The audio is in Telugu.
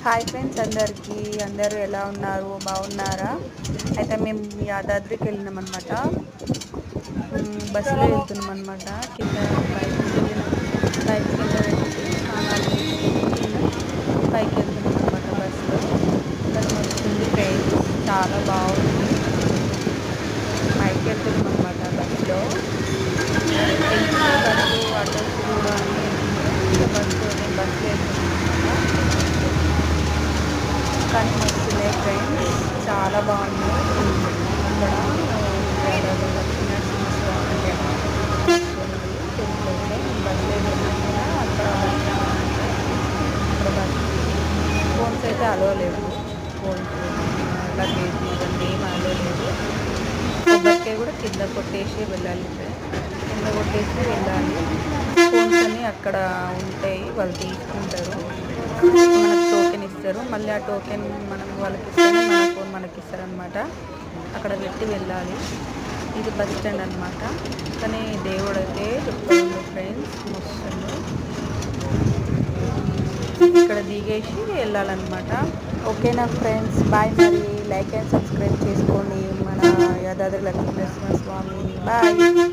హాయ్ ఫ్రెండ్స్, అందరూ ఎలా ఉన్నారు? బాగున్నారా? అయితే మేము యాదాద్రికి వెళ్ళినాం అనమాట. బస్సులో వెళ్తున్నాం అనమాట. కింద బైక్ కింద పెట్టి స్నానాలు చేసుకొని కింద పైకి వెళ్తున్నాం అనమాట బస్సులో. కానీ మస్తుంది ఫ్రెండ్స్, చాలా బాగుంది. పైకి వెళ్తున్నాం అనమాట బస్సులో. వెళ్తున్నాయి బస్సు, ఆటోస్ కూడా అన్నీ వెళ్తున్నాయి. బస్సులో వెళ్తున్నాం అనమాట. కానీ మస్తున్నాయి ఫ్రెండ్స్, చాలా బాగుంది. అక్కడ యాదాద్రి లక్ష్మీనరసింహస్వామి టెంపుల్ అయితే బస్సులో వెళ్ళినాం కదా. అక్కడ బస్ ఫోన్స్ అయితే అలో లేవు. ఫోన్స్, లగేజ్ ఇవన్నీ ఏం అలో లేదు. కొబ్బరికాయ కూడా కింద కొట్టేసి వెళ్ళాలి. కింద కొట్టేసి వెళ్ళాలి. ఫోన్స్ అన్నీ అక్కడ ఉంటాయి, వాళ్ళు తీసుకుంటారు. మనకు టోకెన్ ఇస్తారు. మళ్ళీ ఆ టోకెన్ మనం వాళ్ళకి ఇస్తారు, మన ఫోన్ మనకి ఇస్తారు అనమాట. అక్కడ పెట్టి వెళ్ళాలి. ఇది బస్ స్టాండ్ అనమాట. కానీ దేవుడు అయితే సూపర్ ఉంది ఫ్రెండ్స్, మస్తుంది. ఇక్కడ దిగేసి వెళ్ళాలన్నమాట. ఓకేనా ఫ్రెండ్స్, బాయ్. మరి లైక్ అండ్ సబ్స్క్రైబ్ చేసుకోండి మన యాదాద్రి లక్ష్మీనరసింహ స్వామి. బాయ్.